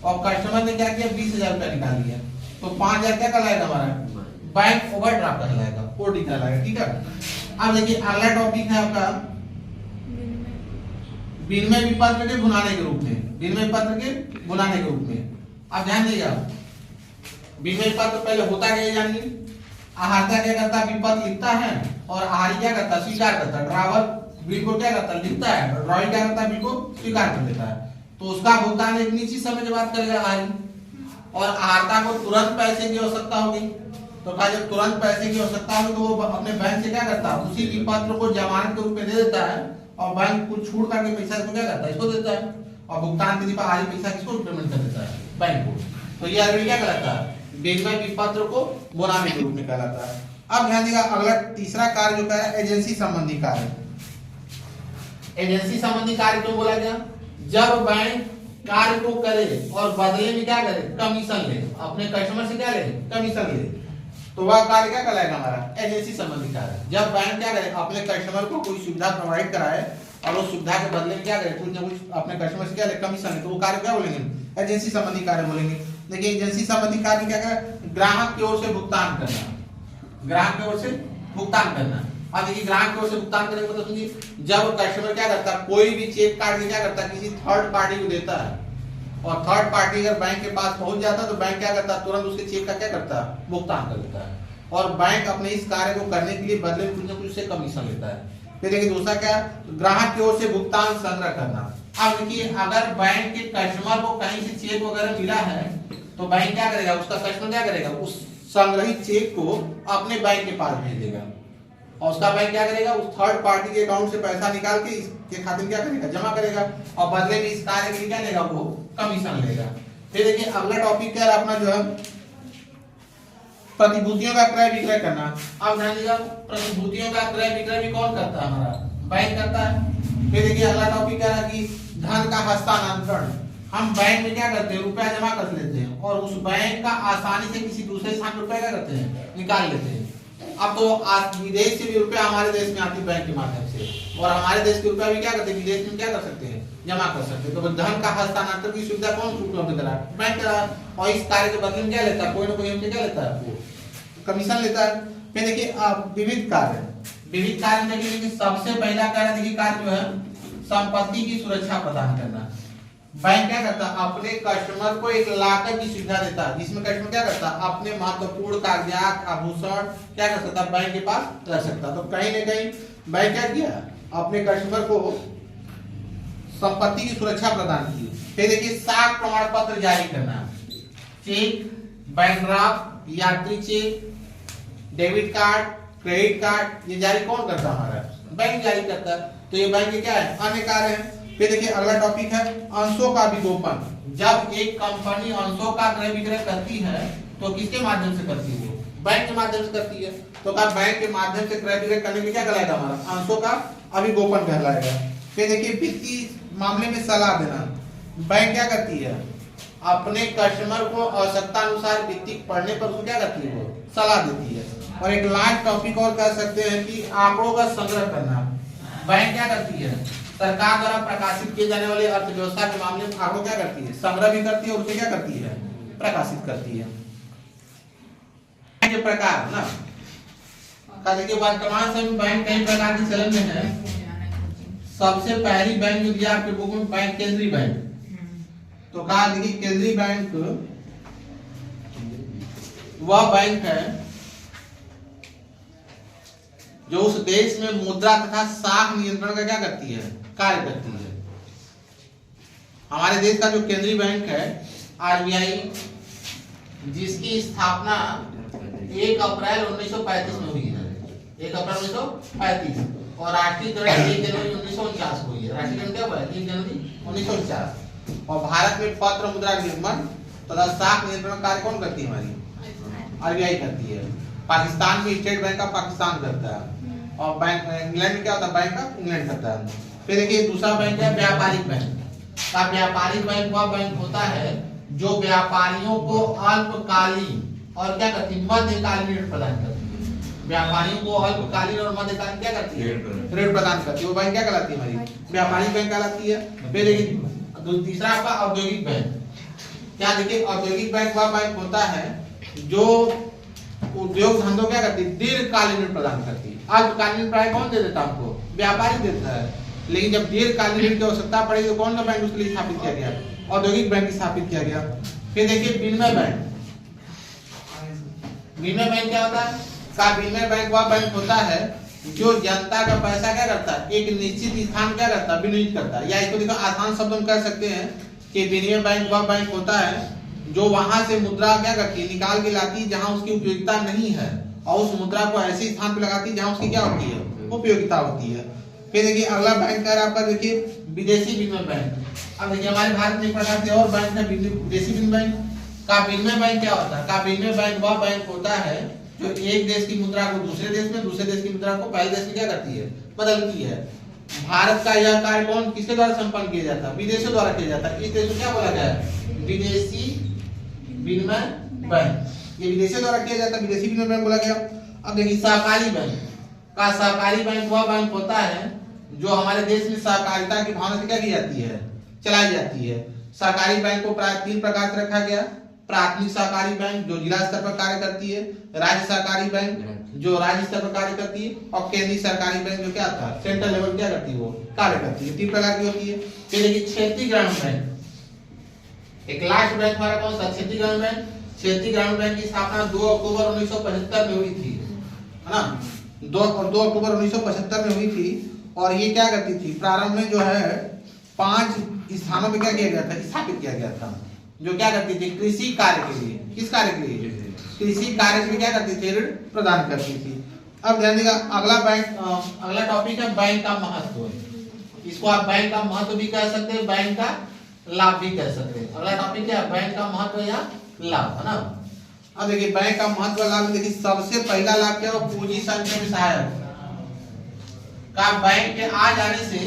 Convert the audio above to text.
और कस्टमर ने क्या किया 20,000 रुपया निकाल लिया, तो 5,000 क्या कहलाएगा हमारा बैंक ओवरड्राफ्ट कहलाएगा, ओडी कहलाएगा। ठीक है, अब देखिए अगला टॉपिक है आपका विनिमय विपत्र के भुनाने के रूप में, विनिमय विपत्र के भुनाने के रूप में। अब ध्यान दीजिएगा, विनिमय विपत्र पहले होता क्या है जानिए। आहारता क्या करता है, विपत्र लिखता है और आहारी क्या करता है, स्वीकार करता है। ड्रावर बिल को क्या करता है, लिखता है, और ड्रॉइंग क्या करता है, बिल को स्वीकार कर लेता है। तो उसका भुगतान एक निश्चित समय के बाद करेगा आहारी, और आहारता को तुरंत पैसे की आवश्यकता होगी। तो कहा जब तुरंत पैसे की आवश्यकता होगी तो वो अपने बैंक से क्या करता है, उसी विपत्र को जमानत के रूप में दे देता है, और बैंक कुछ छूट करके पैसा इसको क्या करता है, इसको देता है, और भुगतान तिथि पर आहारी पैसा किसको पेमेंट कर देता है, बैंक को। तो ये ऑलरेडी क्या कहलाता है, विनिमय विपत्र को भुनाने के रूप में कहलाता है। अब ध्यान दीजिएगा अगला तीसरा कार्य जो है एजेंसी संबंधी कार्य। एजेंसी संबंधी कार्य क्यों बोला गया, जब बैंक कार्य को करे और बदले में क्या करे, कमीशन ले, अपने कस्टमर से क्या ले, कमीशन ले, तो वह कार्य क्या कहलाएगा हमारा एजेंसी संबंधी कार्य। जब बैंक क्या करे, अपने कस्टमर को कोई सुविधा प्रोवाइड कराए और उस सुविधा के बदले में क्या करे, कुछ ना कुछ अपने कस्टमर से क्या ले, कमीशन ले, तो वो कार्य क्या बोलेंगे, एजेंसी संबंधी कार्य बोलेंगे। देखिए एजेंसी संबंधी कार्य क्या करे, ग्राहक की ओर से भुगतान करना, ग्राहक की ओर से भुगतान करना। अब देखिए ग्राहक की ओर से भुगतान करने का मतलब सुनिए, जब कस्टमर क्या करता है, कोई भी चेक काट के क्या करता है, किसी थर्ड पार्टी को देता है, और थर्ड पार्टी अगर बैंक के पास पहुंच जाता है तो बैंक क्या करता है, तुरंत उसके चेक का क्या करता है, भुगतान कर देता है, और बैंक अपने इस कार्य को करने के लिए बदले में कुछ न कुछ से कमीशन लेता है। फिर देखिए दूसरा क्या, ग्राहक की ओर से भुगतान संग्रह करना। अब देखिए अगर बैंक के कस्टमर को कहीं से चेक वगैरह मिला है तो बैंक क्या करेगा, उसका कस्टमर क्या करेगा, उस संग्रहित चेक को अपने बैंक के पास भेज देगा, और उसका बैंक क्या करेगा, उस थर्ड पार्टी के अकाउंट से पैसा निकाल के इसके खाते में क्या करेगा, जमा करेगा, और बदले में इस कार्य के लिए क्या लेगा, वो कमीशन लेगा। फिर देखिए अगला टॉपिक क्या है अपना जो है प्रतिभूतियों का क्रय विक्रय करना। अब ध्यान दीजिएगा, प्रतिभूतियों का क्रय विक्रय भी कौन करता है, हमारा बैंक करता है। फिर देखिए अगला टॉपिक क्या है कि धन का हस्तांतरण। हम बैंक में क्या करते हैं, रुपया जमा कर लेते हैं, और उस बैंक का आसानी से किसी दूसरे स्थान पर रुपया क्या करते हैं, निकाल लेते हैं। अब तो विदेश से भी रुपया हमारे देश में आती है बैंक के माध्यम से, और हमारे देश के रुपया भी क्या करते हैं, विदेश में क्या कर सकते हैं, जमा कर सकते हैं। तो धन का हस्तांतरण की सुविधा कौन उपलब्ध करा, बैंक करा, और इस कार्य के बदले में क्या लेता है, कोई ना कोई हमसे क्या लेता है, वो कमीशन लेता है। फिर देखिए विविध कार्य, विविध कार्य में देखिए सबसे पहला कार्य देखिए कार्य जो है संपत्ति की सुरक्षा प्रदान करना। बैंक क्या करता है, अपने कस्टमर को एक लॉकर की सुविधा देता है, जिसमें कस्टमर क्या करता है, अपने महत्वपूर्ण कागजात आभूषण क्या कर सकता है, बैंक के पास रख सकता है। तो कहीं ना कहीं बैंक क्या किया, अपने कस्टमर को संपत्ति की सुरक्षा प्रदान की। फिर देखिए साख प्रमाण पत्र जारी करना, चेक, बैंक ड्राफ्ट, यात्री cheque, debit card, credit card, ये जारी कौन करता है, हमारा बैंक जारी करता है। तो ये बैंक के क्या है, अन्य कार्य है। फिर देखिए अगला टॉपिक है अंशों का विलोपन। जब एक कंपनी अंशों का क्रय विक्रय करती है तो किसके माध्यम से करती है, वो बैंक के माध्यम से करती है। तो क्या बैंक के माध्यम से क्रय विक्रय करने में क्या कहलाएगा, हमारा अंशों का अभिगोपन कहलाएगा। फिर देखिए वित्तीय मामले में सलाह देना। बैंक क्या करती है, अपने कस्टमर को आवश्यकता अनुसार वित्तीय पढ़ने पर उसको क्या करती है, वो सलाह देती है। और एक लास्ट टॉपिक और कह सकते हैं कि आंकड़ों का संग्रह करना। बैंक क्या करती है, सरकार द्वारा प्रकाशित किए जाने वाले अर्थव्यवस्था के मामले में आंकड़ों क्या करती है, संग्रह भी करती है, और उसे क्या करती है, प्रकाशित करती है। ये प्रकार ना देखिए वर्तमान समय में बैंक कई प्रकार के चलन में है। सबसे पहली बैंक जो दिया आपके बुक में, बैंक केंद्रीय बैंक। तो कहा देखिए केंद्रीय बैंक वह बैंक है जो उस देश में मुद्रा तथा साख नियंत्रण का क्या करती है, कार्य करती है। हमारे देश का जो केंद्रीय बैंक है आरबीआई, जिसकी स्थापना 1 अप्रैल 1935 में हुई है, 1 अप्रैल 1935, और राष्ट्रीय दंड 1 जनवरी 1949 को हुई है। राष्ट्रीय दंड क्या हुआ है, 1 जनवरी 1949। और भारत में पत्र मुद्रा निर्माण तथा साख नियंत्रण कार्य कौन करती है, हमारी आरबीआई करती है। पाकिस्तान में स्टेट बैंक ऑफ पाकिस्तान करता है, और बैंक इंग्लैंड में क्या होता है, बैंक ऑफ इंग्लैंड करता है। फिर देखिए दूसरा बैंक है व्यापारिक बैंक। का व्यापारिक बैंक वह बैंक होता है जो व्यापारियों को अल्पकालीन और क्या करती है, मध्यकालीन ऋण प्रदान करती है। व्यापारियों को अल्पकालीन और मध्यकालीन क्या करती है, ऋण प्रदान करती है। वो बैंक क्या कहलाती है, हमारी व्यापारिक बैंक कहलाती है। फिर देखिए तीसरा आपका औद्योगिक बैंक। क्या देखिए, औद्योगिक बैंक वह बैंक होता है जो उद्योग धंधों क्या करती है, दीर्घकालीन ऋण प्रदान करती है। अल्पकालीन प्राय कौन दे देता है हमको, व्यापारी देता है, लेकिन जब दीर्घकालीन ऋण की आवश्यकता पड़ेगी तो कौन सा बैंक उसके लिए स्थापित किया गया, औद्योगिक बैंक स्थापित किया गया। फिर देखिए विनिमय बैंक। विनिमय बैंक क्या होता है, का विनिमय बैंक वह बैंक होता है जो जनता का पैसा क्या करता है, एक निश्चित स्थान क्या करता है, विनिमय करता है। या इसको देखो आसान शब्दों में कह सकते हैं कि विनिमय बैंक वह बैंक होता है जो वहां से मुद्रा क्या करती है, निकाल के लाती है जहां उसकी उपयोगिता नहीं है, और उस मुद्रा को ऐसे स्थान पे लगाती है जहां उसकी क्या होती है, उपयोगिता होती है। फिर देखिए अगला बैंक है आपका, देखिए विदेशी विनिमय बैंक। अब देखिए हमारे भारत में एक प्रकार से और बैंक है विदेशी विनिमय बैंक। का विनिमय बैंक क्या होता है, का विनिमय बैंक वह बैंक होता है जो एक देश की मुद्रा को दूसरे देश में, दूसरे देश की मुद्रा को पहले देश में क्या करती है, बदलती है। भारत का यह कार्य कौन किसके द्वारा संपन्न किया जाता है, विदेशों द्वारा किया जाता है। इस देश को क्या बोला गया है, विदेशी विनिमय बैंक। ये विदेशों द्वारा किया जाता है, विदेशी विनिमय बैंक बोला गया। अब देखिए सहकारी बैंक। का सहकारी बैंक वह बैंक होता है जो हमारे देश में सहकारिता की भावना से क्या की जाती है, चलाई जाती है। सहकारी बैंक को प्राय 3 प्रकार से रखा गया। प्राथमिक सहकारी बैंक जो जिला स्तर पर कार्य करती है, राज्य सहकारी बैंक जो राज्य स्तर पर कार्य करती है, और केंद्रीय सरकारी बैंक जो क्या था, सेंट्रल लेवल क्या करती है, वो कार्य करती है। 3 प्रकार की होती है। फिर देखिए क्षेत्रीय ग्रामीण बैंक। एक लास्ट बैंक हमारा कौन सा, क्षेत्रीय ग्रामीण बैंक। क्षेत्रीय ग्रामीण बैंक की स्थापना 2 अक्टूबर 1975 में हुई थी, है ना, 2 अक्टूबर 1975 में हुई थी। और ये क्या करती थी, प्रारंभ में जो है 5 स्थानों पे क्या किया गया था, स्थापित किया गया था, जो क्या करती थी, कृषि कार्य के लिए। किस कार्य के लिए, कृषि कार्य में क्या करती थी, ऋण प्रदान करती थी। अब ध्यान देगा अगला बैंक, अगला टॉपिक है बैंक का महत्व। इसको आप बैंक का महत्व भी कह सकते हैं, बैंक का लाभ भी कह सकते हैं। अगला टॉपिक क्या है, बैंक का महत्व या लाभ, है ना। अब देखिए बैंक का महत्व लाभ, देखिए सबसे पहला लाभ क्या है, पूंजी संचय में सहायक। का बैंक के आ जाने से